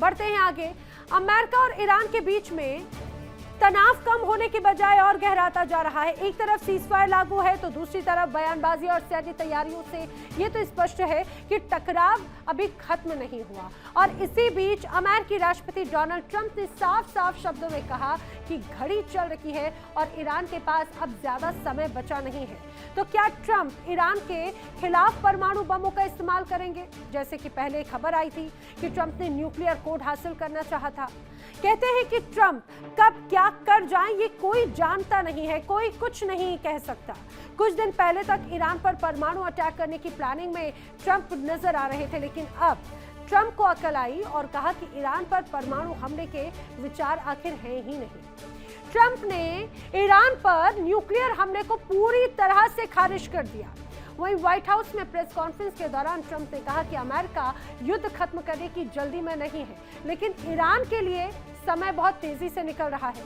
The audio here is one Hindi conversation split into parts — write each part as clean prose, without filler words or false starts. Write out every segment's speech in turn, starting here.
बढ़ते हैं आगे। अमेरिका और ईरान के बीच में तनाव कम होने के बजाय और गहराता जा रहा है। एक तरफ सीजफायर लागू है तो दूसरी तरफ बयानबाजी और सैन्य तैयारियों से ये तो स्पष्ट है कि टकराव अभी खत्म नहीं हुआ। और इसी बीच अमेरिकी राष्ट्रपति डोनाल्ड ट्रंप ने साफ साफ शब्दों में कहा कि घड़ी चल रही है और ईरान के पास अब ज्यादा समय बचा नहीं है। तो क्या ट्रंप ईरान के खिलाफ परमाणु बमों का इस्तेमाल करेंगे? जैसे कि पहले खबर आई थी कि ट्रंप ने न्यूक्लियर कोड हासिल करना चाहा था। कहते हैं कि ट्रंप कब क्या कर जाएं ये कोई जानता नहीं है, कोई कुछ नहीं कह सकता। कुछ दिन पहले तक ईरान पर परमाणु अटैक करने की प्लानिंग में ट्रंप नजर आ रहे थे, लेकिन अब ट्रंप को अकल आई और कहा कि ईरान पर परमाणु हमले के विचार आखिर हैं ही नहीं। ट्रंप ने ईरान पर न्यूक्लियर हमले को पूरी तरह से खारिज कर दिया। वहीं व्हाइट हाउस में प्रेस कॉन्फ्रेंस के दौरान ट्रंप ने कहा कि अमेरिका युद्ध खत्म करने की जल्दी में नहीं है, लेकिन ईरान के लिए समय बहुत तेजी से निकल रहा है।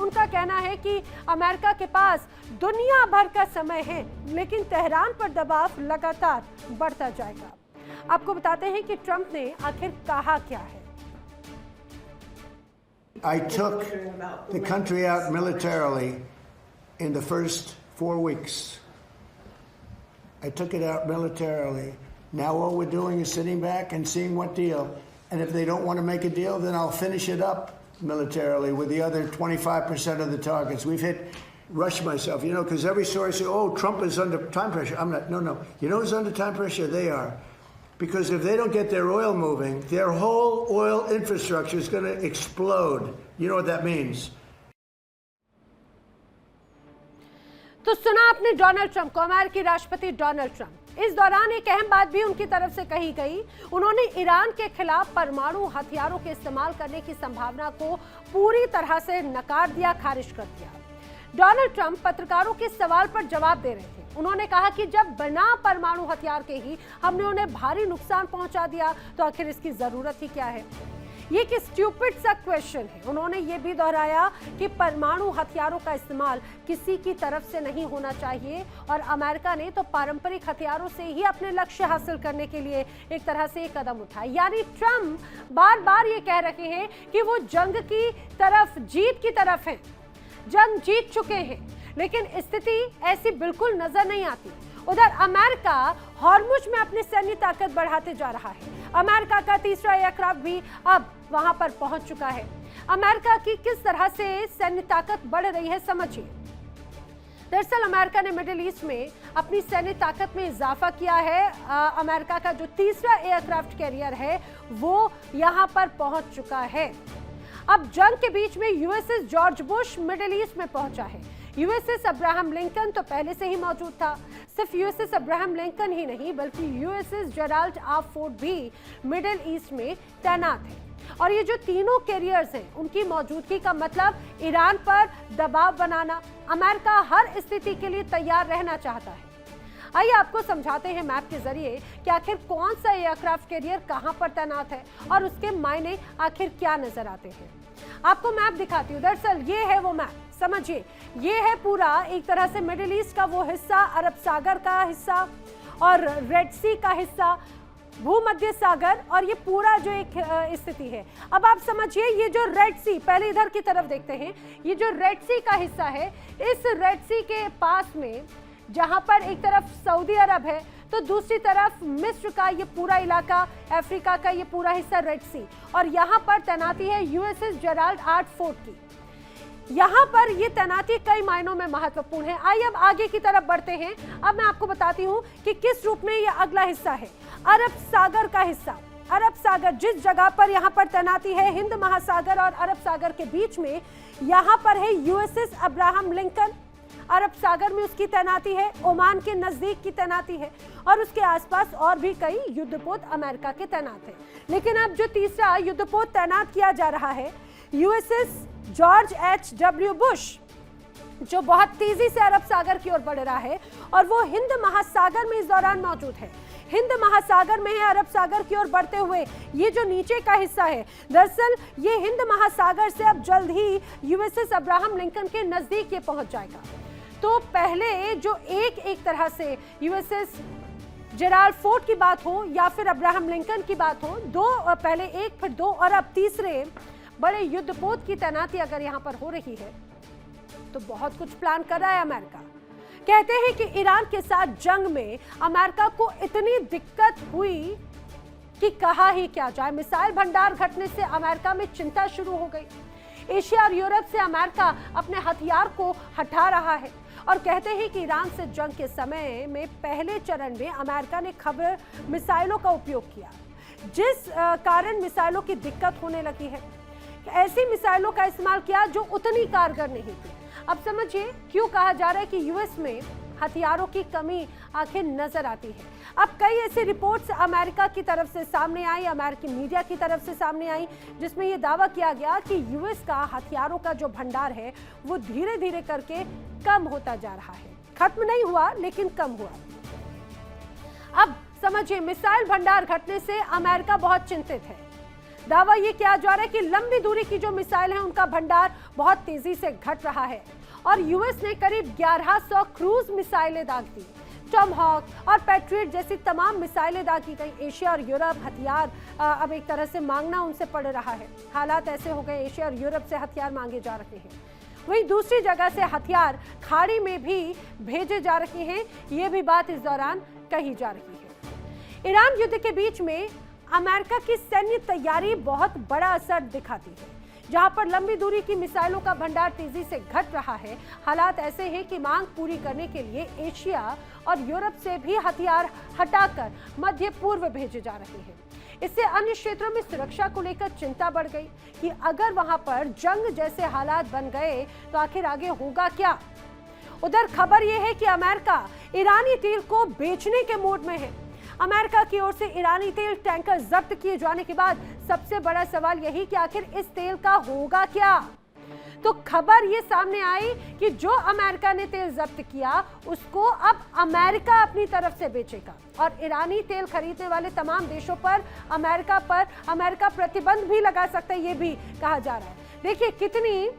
उनका कहना है कि अमेरिका के पास दुनिया भर का समय है, लेकिन तेहरान पर दबाव लगातार बढ़ता जाएगा। आपको बताते हैं कि ट्रंप ने आखिर कहा क्या है। I took the country out militarily in the first 4 weeks. I took it out militarily. Now all we're doing is sitting back and seeing what deal. And if they don't want to make a deal, then I'll finish it up militarily with the other 25% of the targets. We've hit, rush myself, because every story says, oh, Trump is under time pressure. I'm not, no. You know who's under time pressure? They are. Because if they don't get their oil moving, their whole oil infrastructure is going to explode. You know what that means? तो सुना आपने डोनाल्ड ट्रंप को, अमेरिकी राष्ट्रपति डोनाल्ड ट्रंप। इस दौरान एक अहम बात भी उनकी तरफ से कही गई। उन्होंने ईरान के खिलाफ परमाणु हथियारों के इस्तेमाल करने की संभावना को पूरी तरह से नकार दिया, खारिज कर दिया। डोनाल्ड ट्रंप पत्रकारों के सवाल पर जवाब दे रहे थे। उन्होंने कहा कि जब बिना परमाणु हथियार के ही हमने उन्हें भारी नुकसान पहुंचा दिया तो आखिर इसकी जरूरत ही क्या है। ये एक स्टूपिड सा क्वेश्चन है। उन्होंने ये भी दोहराया कि परमाणु हथियारों का इस्तेमाल किसी की तरफ से नहीं होना चाहिए और अमेरिका ने तो पारंपरिक हथियारों से ही अपने लक्ष्य हासिल करने के लिए एक तरह से एक कदम उठाया। यानी ट्रंप बार बार ये कह रहे हैं कि वो जंग की तरफ, जीत की तरफ हैं, जंग जीत चुके हैं, लेकिन स्थिति ऐसी बिल्कुल नजर नहीं आती। उधर अमेरिका हॉर्मुज में अपनी सैन्य ताकत बढ़ाते जा रहा है। अमेरिका का तीसरा एयरक्राफ्ट भी अब वहां पर पहुंच चुका है। अमेरिका की किस तरह से सैन्य ताकत बढ़ रही है, समझिए। दरअसल अमेरिका ने मिडिल ईस्ट में अपनी सैन्य ताकत में इजाफा किया है। अमेरिका का जो तीसरा एयरक्राफ्ट कैरियर है वो यहां पर पहुंच चुका है। अब जंग के बीच में USS George Bush middle east में पहुंचा है। यूएसएस अब्राहम लिंकन तो पहले से ही मौजूद था। सिर्फ यूएसएस अब्राहम लिंकन ही नहीं बल्कि यूएसएस जेराल्ड आर फोर्ड भी मिडिल ईस्ट में तैनात है। और ये जो तीनों कैरियर्स हैं उनकी मौजूदगी का मतलब ईरान पर दबाव बनाना। अमेरिका हर स्थिति के लिए तैयार रहना चाहता है। आइए आपको समझाते हैं मैप के जरिए कि आखिर कौन सा एयरक्राफ्ट कैरियर कहां पर तैनात है और उसके मायने आखिर क्या नजर आते हैं। आपको मैप दिखाती हूँ। दरअसल ये है वो मैप, समझिए। ये है पूरा एक तरह से मिडिल ईस्ट का वो हिस्सा, अरब सागर का हिस्सा और रेड सी का हिस्सा, भूमध्य सागर, और ये पूरा जो एक स्थिति है। अब आप समझिए ये जो रेड सी, पहले इधर की तरफ देखते हैं, ये जो रेड सी का हिस्सा है, इस रेड सी के पास में जहां पर एक तरफ सऊदी अरब है तो दूसरी तरफ मिस्र का ये पूरा इलाका, अफ्रीका का ये पूरा हिस्सा रेड सी, और यहाँ पर तैनाती है यूएसएस जेराल्ड आर फोर्ड की। यहाँ पर ये तैनाती कई मायनों में महत्वपूर्ण है। आइए अब आगे की तरफ बढ़ते हैं। अब मैं आपको बताती हूँ कि किस रूप में ये अगला हिस्सा है, अरब सागर का हिस्सा। अरब सागर जिस जगह पर यहाँ पर तैनाती है, हिंद महासागर और अरब सागर के बीच में यहाँ पर है यूएसएस अब्राहम लिंकन। अरब सागर में उसकी तैनाती है, ओमान के नजदीक की तैनाती है और उसके आसपास और भी कई युद्धपोत अमेरिका के तैनात हैं। लेकिन अब जो तीसरा युद्धपोत तैनात किया जा रहा है, यूएसएस जॉर्ज एच.डब्ल्यू. बुश, जो बहुत तेजी से अरब सागर की ओर बढ़ रहा है और वो हिंद महासागर में इस दौरान मौजूद है। हिंद महासागर में है, अरब सागर की ओर बढ़ते हुए ये जो नीचे का हिस्सा है, दरअसल ये हिंद महासागर से अब जल्द ही यूएसएस अब्राहम लिंकन के नजदीक ये पहुंच जाएगा। तो पहले जो एक तरह से यूएसएस जेराल्ड फोर्ड की बात हो या फिर अब्राहम लिंकन की बात हो, पहले एक फिर दो और अब तीसरे बड़े युद्धपोत की तैनाती अगर यहां पर हो रही है तो बहुत कुछ प्लान कर रहा है अमेरिका। कहते हैं कि ईरान के साथ जंग में अमेरिका को इतनी दिक्कत हुई कि कहा ही क्या जाए। मिसाइल भंडार घटने से अमेरिका में चिंता शुरू हो गई। एशिया और यूरोप से अमेरिका अपने हथियार को हटा रहा है और कहते हैं कि ईरान से जंग के समय में पहले चरण में अमेरिका ने खबर मिसाइलों का उपयोग किया, जिस कारण मिसाइलों की दिक्कत होने लगी है। ऐसी मिसाइलों का इस्तेमाल किया जो उतनी कारगर नहीं थी। अब समझिए क्यों कहा जा रहा है कि यूएस में हथियारों की कमी आखिर नजर आती है। अब कई ऐसी रिपोर्ट्स अमेरिका की तरफ से सामने आई, अमेरिकी मीडिया की तरफ से सामने आई, जिसमें यह दावा किया गया कि यूएस का हथियारों का जो भंडार है वो धीरे धीरे करके कम होता जा रहा है। खत्म नहीं हुआ लेकिन कम हुआ। अब समझिए मिसाइल भंडार घटने से अमेरिका बहुत चिंतित है। दावा ये किया जा रहा है कि लंबी दूरी की जो मिसाइल है उनका भंडार बहुत तेजी से घट रहा है और यूएस ने करीब 1100 क्रूज मिसाइलें दाग दी। टॉमहॉक और पैट्रियट जैसी तमाम मिसाइलें दागी गई। एशिया और यूरोप हथियार अब एक तरह से मांगना उनसे पड़ रहा है। हालात ऐसे हो गए, एशिया और यूरोप से हथियार मांगे जा रहे हैं। वहीं दूसरी जगह से हथियार खाड़ी में भी भेजे जा रहे हैं। ये भी बात इस दौरान कही जा रही है। ईरान युद्ध के बीच में अमेरिका की सैन्य तैयारी बहुत बड़ा असर दिखाती है। जहां पर लंबी दूरी की मिसाइलों का भंडार तेजी से घट रहा है, हालात ऐसे हैं कि मांग पूरी करने के लिए एशिया और यूरोप से भी हथियार हटाकर मध्य पूर्व भेजे जा रहे हैं। इससे अन्य क्षेत्रों में सुरक्षा को लेकर चिंता बढ़ गई कि अगर वहां पर जंग जैसे हालात बन गए तो आखिर आगे होगा क्या। उधर खबर यह है कि अमेरिका ईरानी तेल को बेचने के मूड में है। अमेरिका की ओर से ईरानी तेल टैंकर जब्त किए जाने के बाद सबसे बड़ा सवाल यही कि आखिर इस तेल का होगा क्या। तो खबर ये सामने आई कि जो अमेरिका ने तेल जब्त किया उसको अब अमेरिका अपनी तरफ से बेचेगा और ईरानी तेल खरीदने वाले तमाम देशों पर अमेरिका प्रतिबंध भी लगा सकता है, ये भी कहा जा रहा है। देखिए कितनी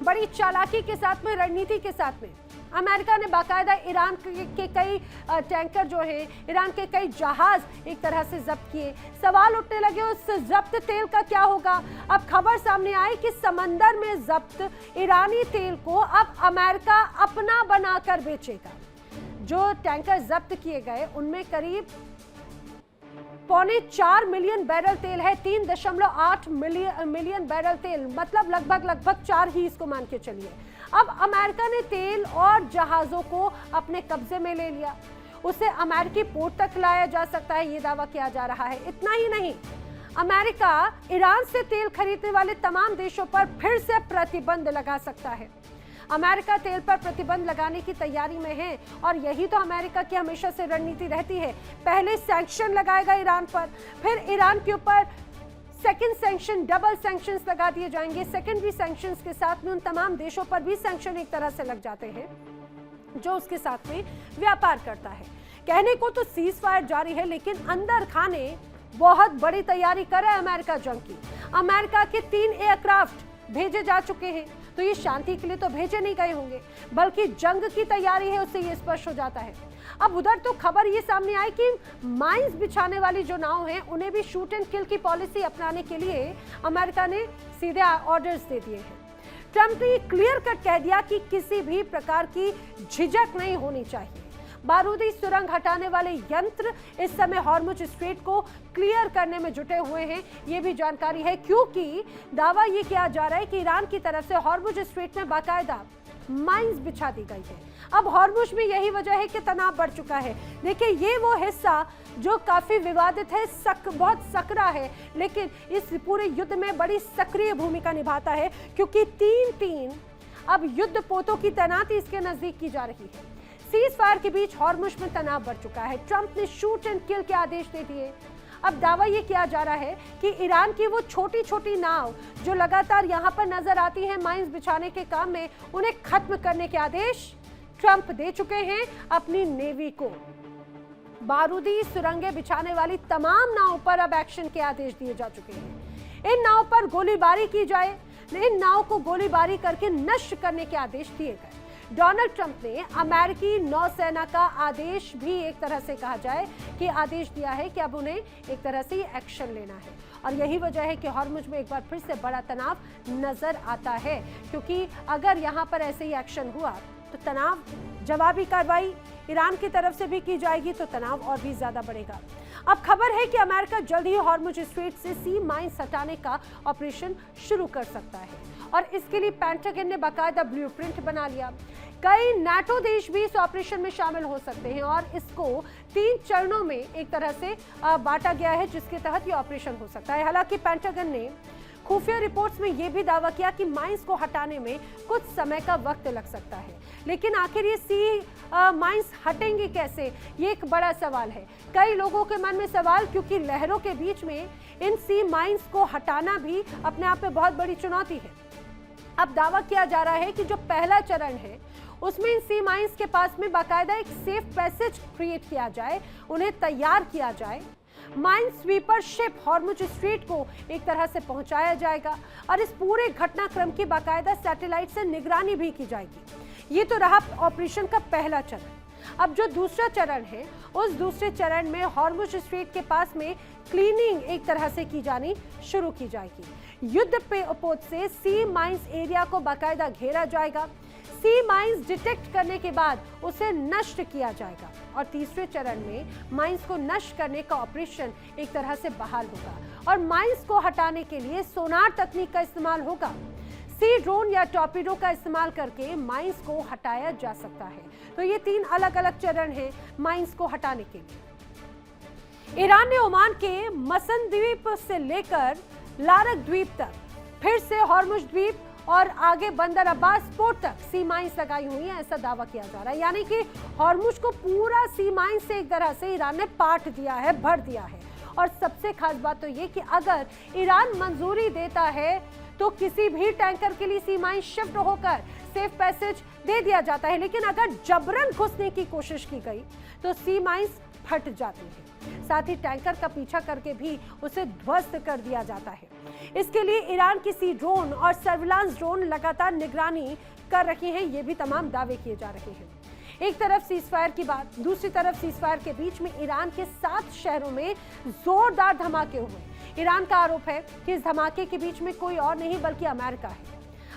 बड़ी चालाकी के साथ में, रणनीति के साथ में अमेरिका ने बाकायदा ईरान के कई टैंकर जो है, ईरान के कई जहाज एक तरह से जब्त किए। सवाल उठने लगे उस जब्त तेल का क्या होगा। अब खबर सामने आई कि समंदर में जब्त ईरानी तेल को अब अमेरिका अपना बनाकर बेचेगा। जो टैंकर जब्त किए गए उनमें करीब 3.25 मिलियन बैरल तेल है। 3.8 मिलियन बैरल तेल, मतलब लगभग 4 ही इसको मान के चलिए। अब अमेरिका ने तेल और जहाजों को अपने कब्जे में ले लिया। उसे अमेरिकी पोर्ट तक लाया जा सकता है, ये दावा किया जा रहा है। इतना ही नहीं, अमेरिका ईरान से तेल खरीदने वाले तमाम देशों पर फिर से प्रतिबंध लगा सकता है। अमेरिका तेल पर प्रतिबंध लगाने की तैयारी में है और यही तो अमेरिका की हमेशा से रणनीति रहती है। पहले सैंक्शन लगाएगा ईरान पर, फिर ईरान के ऊपर सेकंड सैंक्शन, डबल सैंक्शंस लगा दिए जाएंगे। सेकेंडरी सैंक्शंस के साथ में उन तमाम देशों पर भी सैंक्शन एक तरह से लग जाते हैं जो उसके साथ में व्यापार करता है। कहने को तो सीज फायर जारी है, लेकिन अंदर खाने बहुत बड़ी तैयारी कर रहा है अमेरिका जंग की। अमेरिका के 3 एयरक्राफ्ट भेजे जा चुके हैं, तो ये शांति के लिए तो भेजे नहीं गए होंगे, बल्कि जंग की तैयारी है, उससे ये स्पष्ट हो जाता है। अब उधर तो खबर ये सामने आई कि माइंस बिछाने वाली जो नाव हैं उन्हें भी शूट एंड किल की पॉलिसी अपनाने के लिए अमेरिका ने सीधे ऑर्डर्स दे दिए हैं। ट्रंप ने क्लियर कट कह दिया कि किसी भी प्रकार की झिझक नहीं होनी चाहिए। बारूदी सुरंग हटाने वाले यंत्र इस समय हॉर्मुज स्ट्रेट को क्लियर करने में जुटे हुए हैं, ये भी जानकारी है, क्योंकि दावा ये किया जा रहा है कि ईरान की तरफ से हॉर्मुज स्ट्रेट में बाकायदा माइंस बिछा दी गई है। अब हॉर्मुज में यही वजह है कि तनाव बढ़ चुका है। देखिए ये वो हिस्सा जो काफी विवादित है, बहुत सकरा है, लेकिन इस पूरे युद्ध में बड़ी सक्रिय भूमिका निभाता है, क्योंकि 3 अब युद्ध पोतों की तैनाती इसके नजदीक की जा रही है। सीज फायर के बीच हॉर्मुज में तनाव बढ़ चुका है। ट्रंप ने शूट एंड किल के आदेश दे दिए। अब दावा ये किया जा रहा है कि ईरान की वो छोटी छोटी नाव जो लगातार यहाँ पर नजर आती हैं माइंस बिछाने के काम में, उन्हें खत्म करने के आदेश ट्रंप दे चुके हैं अपनी नेवी को। बारूदी सुरंगें बिछाने वाली तमाम नावों पर अब एक्शन के आदेश दिए जा चुके हैं। इन नाव पर गोलीबारी की जाए, इन नाव को गोलीबारी करके नष्ट करने के आदेश दिए गए। डोनाल्ड ट्रंप ने अमेरिकी नौसेना का आदेश भी एक तरह से कहा जाए कि आदेश दिया है कि अब उन्हें एक तरह से एक्शन लेना है। और यही वजह है कि हॉर्मुज में एक बार फिर से बड़ा तनाव नजर आता है, क्योंकि अगर यहां पर ऐसे ही एक्शन हुआ तो तनाव, जवाबी कार्रवाई ईरान की तरफ से भी की जाएगी तो तनाव और भी ज्यादा बढ़ेगा। अब खबर है कि अमेरिका जल्द ही हॉर्मुज स्ट्रेट से सी माइंस हटाने का ऑपरेशन शुरू कर सकता है और इसके लिए पेंटागन ने बाकायदा ब्लूप्रिंट बना लिया। कई नाटो देश भी इस ऑपरेशन में शामिल हो सकते हैं और इसको 3 चरणों में एक तरह से बांटा गया है जिसके तहत ये ऑपरेशन हो सकता है। हालांकि पेंटागन ने खुफिया रिपोर्ट्स में यह भी दावा किया कि माइंस को हटाने में कुछ समय का वक्त लग सकता है, लेकिन आखिर ये सी माइंस हटेंगे कैसे, ये एक बड़ा सवाल है। कई लोगों के मन में सवाल, क्योंकि लहरों के बीच में इन सी माइंस को हटाना भी अपने आप में बहुत बड़ी चुनौती है। अब दावा किया जा रहा है कि जो पहला चरण है उसमें इन सी माइंस के पास में बाकायदा एक सेफ पैसेज क्रिएट किया जाए, उन्हें तैयार किया जाए, mine sweeper ship Hormuz strait को एक तरह से पहुंचाया जाएगा और इस पूरे घटनाक्रम की बाकायदा सैटेलाइट से निगरानी भी की जाएगी। ये तो रहा ऑपरेशन का पहला चरण। अब जो दूसरा चरण है, उस दूसरे चरण में हॉर्मुज स्ट्रेट के पास में क्लीनिंग एक तरह से की जानी शुरू की जाएगी। युद्ध पोत से सी माइंस एरिया को बाकायदा घेरा जाएगा, सी माइंस डिटेक्ट करने के बाद उसे नष्ट किया जाएगा और तीसरे चरण में माइंस को नष्ट करने का ऑपरेशन एक तरह से बहाल होगा और माइंस को हटाने के लिए सोनार तकनीक का इस्तेमाल होगा। सी ड्रोन या टॉर्पीडो का इस्तेमाल करके माइंस को हटाया जा सकता है। तो ये 3 अलग अलग चरण हैं माइंस को हटाने के लिए। ईरान ने ओमान के मसन द्वीप से लेकर लारक द्वीप तक, फिर से हॉर्मुज द्वीप और आगे बंदर अब्बास पोर्ट तक सी माइंस लगाई हुई है, ऐसा दावा किया जा रहा है। यानी कि हॉर्मुज को पूरा सी माइंस से एक तरह से ईरान ने पाट दिया है, भर दिया है। और सबसे खास बात तो ये कि अगर ईरान मंजूरी देता है तो किसी भी टैंकर के लिए सी माइंस शिफ्ट होकर सेफ पैसेज दे दिया जाता है, लेकिन अगर जबरन घुसने की कोशिश की गई तो सी माइंस फट जाती है। साथ ही टैंकर का पीछा करके भी उसे ध्वस्त कर दिया जाता है। इसके लिए ईरान की सी ड्रोन और सर्विलांस ड्रोन लगातार निगरानी कर रही हैं। ये भी तमाम दावे किए जा रहे हैं। एक तरफ सीजफायर की बात, दूसरी तरफ सीजफायर के बीच में ईरान के 7 शहरों में जोरदार धमाके हुए। ईरान का आरोप है कि इस धमाके के बीच में कोई और नहीं बल्कि अमेरिका है।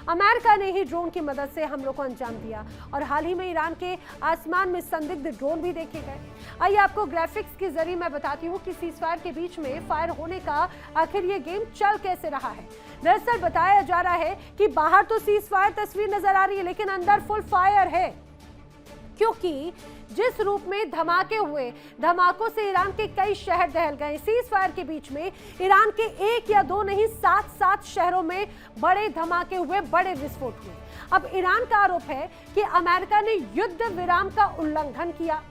अमेरिका ने ही ड्रोन की मदद से हमलों को अंजाम दिया और हाल ही में ईरान के आसमान में संदिग्ध ड्रोन भी देखे गए। आइए आपको ग्राफिक्स के जरिए मैं बताती हूँ कि सीजफायर के बीच में फायर होने का आखिर ये गेम चल कैसे रहा है। दरअसल बताया जा रहा है कि बाहर तो सीजफायर तस्वीर नजर आ रही है, लेकिन अंदर फुल फायर है, क्योंकि जिस रूप में धमाके हुए, धमाकों से ईरान के कई शहर दहल गए। सीजफायर के बीच में ईरान के 1 या 2 नहीं 7 शहरों में बड़े धमाके हुए, बड़े विस्फोट हुए। अब ईरान का आरोप है कि अमेरिका ने युद्ध विराम का उल्लंघन किया।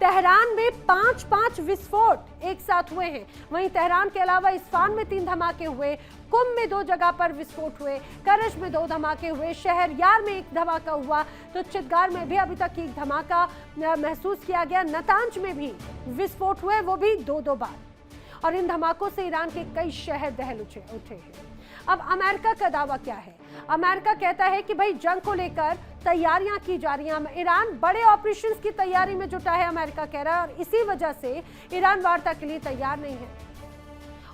तेहरान में 5 विस्फोट एक साथ हुए हैं। वहीं तेहरान के अलावा इस्फान में 3 धमाके हुए, कुम में 2 जगह पर विस्फोट हुए, करज में 2 धमाके हुए, शहरयार में 1 धमाका हुआ, तो चित्तगार में भी अभी तक 1 धमाका महसूस किया गया। नतांज में भी विस्फोट हुए, वो भी 2 बार। और इन धमाकों से ईरान के कई शहर दहल उठे हैं। अब अमेरिका का दावा क्या है? अमेरिका कहता है कि भाई जंग को लेकर तैयारियां की जा रही हैं। ईरान बड़े ऑपरेशंस की तैयारी में जुटा है, अमेरिका कह रहा है, और इसी वजह से ईरान वार्ता के लिए तैयार नहीं है।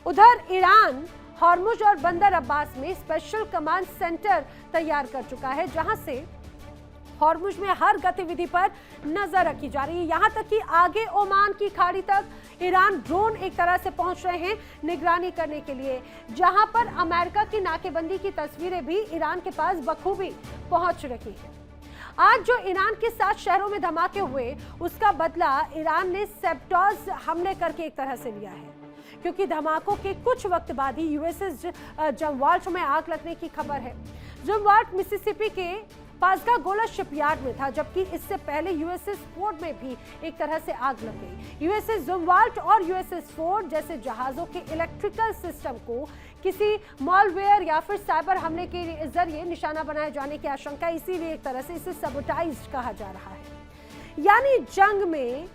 उधर ईरान हॉर्मुज और बंदर अब्बास में स्पेशल कमांड सेंटर तैयार कर चुका है, जहां से हॉर्मुज में हर गतिविधि पर नजर रखी जा रही है। यहां तक कि आगे ओमान की खाड़ी तक ईरान ड्रोन एक तरह से पहुंच रहे हैं निगरानी करने के लिए, जहां पर अमेरिका की नाकेबंदी की तस्वीरें भी ईरान के पास बखूबी पहुंच रही है। आज जो ईरान के 7 शहरों में धमाके हुए, उसका बदला ईरान ने सेप्टॉज हमले करके एक तरह से लिया है, क्योंकि धमाकों के कुछ वक्त बाद ही यूएसएस जमवाल्ट में आग लगने की खबर है। जमवाल्ट मिसिसिपी के पासगागोला शिपयार्ड में था, जबकि इससे पहले यूएसएस फोर्ड में भी एक तरह से आग लग गई। यूएसएस जमवाल्ट और यूएसएस फोर्ड जैसे जहाजों के इलेक्ट्रिकल सिस्टम को किसी मॉलवेयर या फिर साइबर हमले के जरिए निशाना बनाए जाने की आशंका, इसीलिए एक तरह से इसे सबोटाइज कहा जा रहा है। यानी जंग में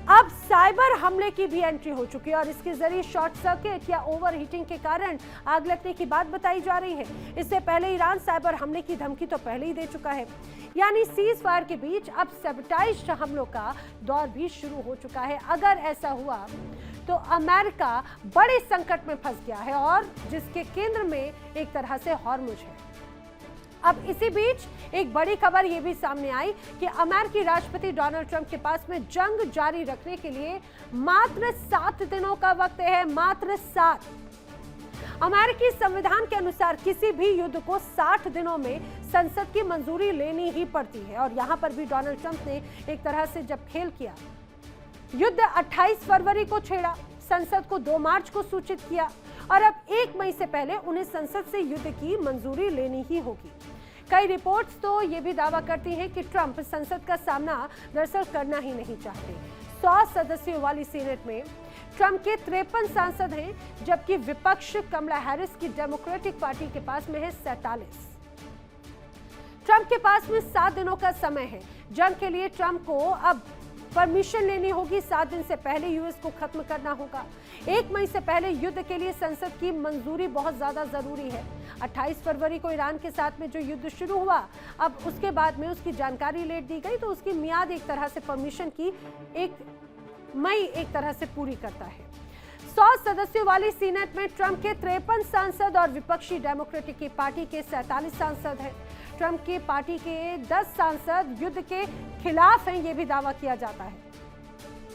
अब साइबर हमले की भी एंट्री हो चुकी है और इसके जरिए शॉर्ट सर्किट या ओवर हीटिंग के कारण आग लगने की बात बताई जा रही है। इससे पहले ईरान साइबर हमले की धमकी तो पहले ही दे चुका है। यानी सीज फायर के बीच अब सैबोटेज हमलों का दौर भी शुरू हो चुका है। अगर ऐसा हुआ तो अमेरिका बड़े संकट में फंस गया है और जिसके केंद्र में एक तरह से हॉर्मुज है। अब इसी बीच एक बड़ी खबर यह भी सामने आई कि अमेरिकी राष्ट्रपति डोनाल्ड ट्रंप के पास में जंग जारी रखने के लिए मात्र 7 दिनों का वक्त है, मात्र 7। अमेरिकी संविधान के अनुसार किसी भी युद्ध को 60 दिनों में संसद की मंजूरी लेनी ही पड़ती है और यहां पर भी डोनाल्ड ट्रंप ने एक तरह से जब खेल किया, युद्ध 28 फरवरी को छेड़ा, संसद को 2 मार्च को सूचित किया और अब 1 मई से पहले उन्हें संसद से युद्ध की मंजूरी लेनी ही होगी। कई रिपोर्ट्स तो ये भी दावा करती हैं कि ट्रंप संसद का सामना दरअसल करना ही नहीं चाहते। 100 सदस्यों वाली सीनेट में ट्रंप के 53 सांसद हैं, जबकि विपक्ष कमला हैरिस की डेमोक्रेटिक पार्टी के पास में है 47। ट्रंप के पास में 7 दिनों का समय है। जंग के लिए ट्रंप को अब परमिशन लेनी होगी, 7 दिन से पहले यूएस को खत्म करना होगा। 1 मई से पहले युद्ध के लिए संसद की मंजूरी बहुत ज्यादा जरूरी है। 28 फरवरी को ईरान के साथ में जो युद्ध शुरू हुआ, अब उसके बाद में उसकी जानकारी लेट दी गई तो उसकी मियाद एक तरह से परमिशन की 1 मई एक तरह से पूरी करता है। 100 सदस्यों वाली सीनेट में ट्रंप के 53 सांसद और विपक्षी डेमोक्रेटिक की पार्टी के 47 सांसद हैं। ट्रंप की पार्टी के 10 सांसद युद्ध के खिलाफ हैं, यह भी दावा किया जाता है।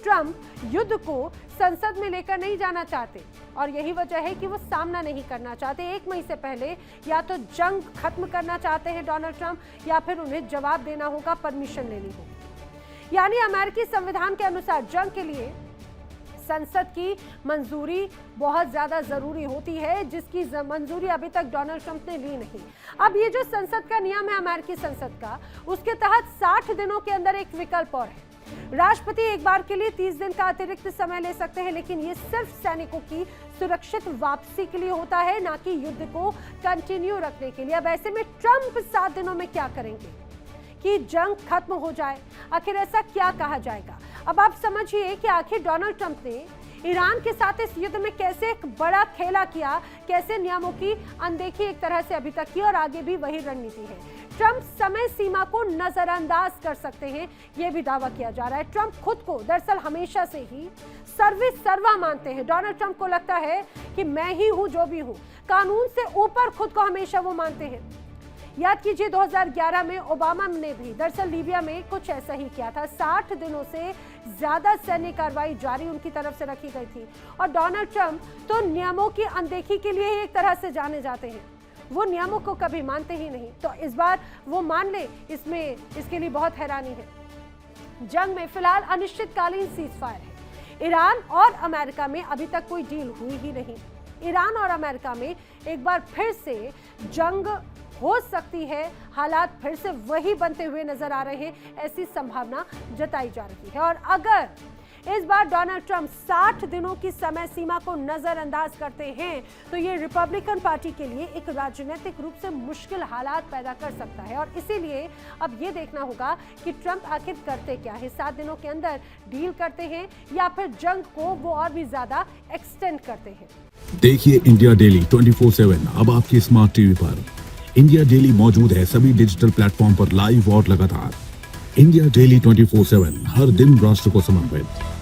ट्रंप युद्ध को संसद में लेकर नहीं जाना चाहते और यही वजह है कि वो सामना नहीं करना चाहते। 1 मई से पहले या तो जंग खत्म करना चाहते हैं डोनाल्ड ट्रंप या फिर उन्हें जवाब देना होगा, परमिशन लेनी होगी। यानी अमेरिकी संविधान के अनुसार जंग के लिए संसद की मंजूरी बहुत ज्यादा जरूरी होती है, जिसकी मंजूरी अभी तक डोनाल्ड ट्रंप ने ली नहीं। अब ये जो संसद का नियम है अमेरिकी संसद का, उसके तहत 60 दिनों के अंदर एक विकल्प और है। राष्ट्रपति एक बार के लिए 30 दिन का अतिरिक्त समय ले सकते हैं, लेकिन ये सिर्फ सैनिकों की सुरक्षित वापसी के लिए होता है, ना कि युद्ध को कंटिन्यू रखने के लिए। अब ऐसे में ट्रंप 7 दिनों में क्या करेंगे कि जंग खत्म हो जाए? आखिर ऐसा क्या कहा जाएगा? अब आप समझिए कि आखिर डोनाल्ड ट्रंप ने ईरान के साथ इस युद्ध में कैसे एक बड़ा खेला किया, कैसे नियमों की अनदेखी एक तरह से अभी तक की और आगे भी वही रणनीति है। ट्रंप समय सीमा को नजरअंदाज कर सकते हैं, यह भी दावा किया जा रहा है। ट्रंप खुद को दरअसल हमेशा से ही सर्वा मानते हैं। डोनाल्ड ट्रंप को लगता है कि मैं ही हूं जो भी हूं, कानून से ऊपर खुद को हमेशा वो मानते हैं। याद कीजिए 2011 में ओबामा ने भी दरअसल लीबिया में कुछ ऐसा ही किया था। 60 दिनों से ज्यादा सैन्य कार्रवाई जारी उनकी तरफ से रखी गई थी और डोनाल्ड ट्रंप तो नियमों की अनदेखी के लिए ही एक तरह से जाने जाते हैं। वो नियमों को कभी मानते ही नहीं, तो इस बार वो मान ले, इसमें इसके लिए बहुत हैरानी है। जंग में फिलहाल अनिश्चितकालीन सीज फायर है। ईरान और अमेरिका में अभी तक कोई डील हुई ही नहीं। ईरान और अमेरिका में एक बार फिर से जंग हो सकती है, हालात फिर से वही बनते हुए नजर आ रहे हैं, ऐसी संभावना जताई जा रही है। और अगर इस बार डोनाल्ड ट्रंप 60 दिनों की समय सीमा को नजरअंदाज करते हैं तो ये रिपब्लिकन पार्टी के लिए एक राजनीतिक रूप से मुश्किल हालात पैदा कर सकता है और इसीलिए अब ये देखना होगा कि ट्रंप आखिर करते क्या है। 7 दिनों के अंदर डील करते हैं या फिर जंग को वो और भी ज्यादा एक्सटेंड करते हैं। देखिए इंडिया डेली 24/7 अब आपके स्मार्ट टीवी पर। इंडिया डेली मौजूद है सभी डिजिटल प्लेटफॉर्म पर लाइव और लगातार। इंडिया डेली 24/7 हर दिन राष्ट्र को समर्पित।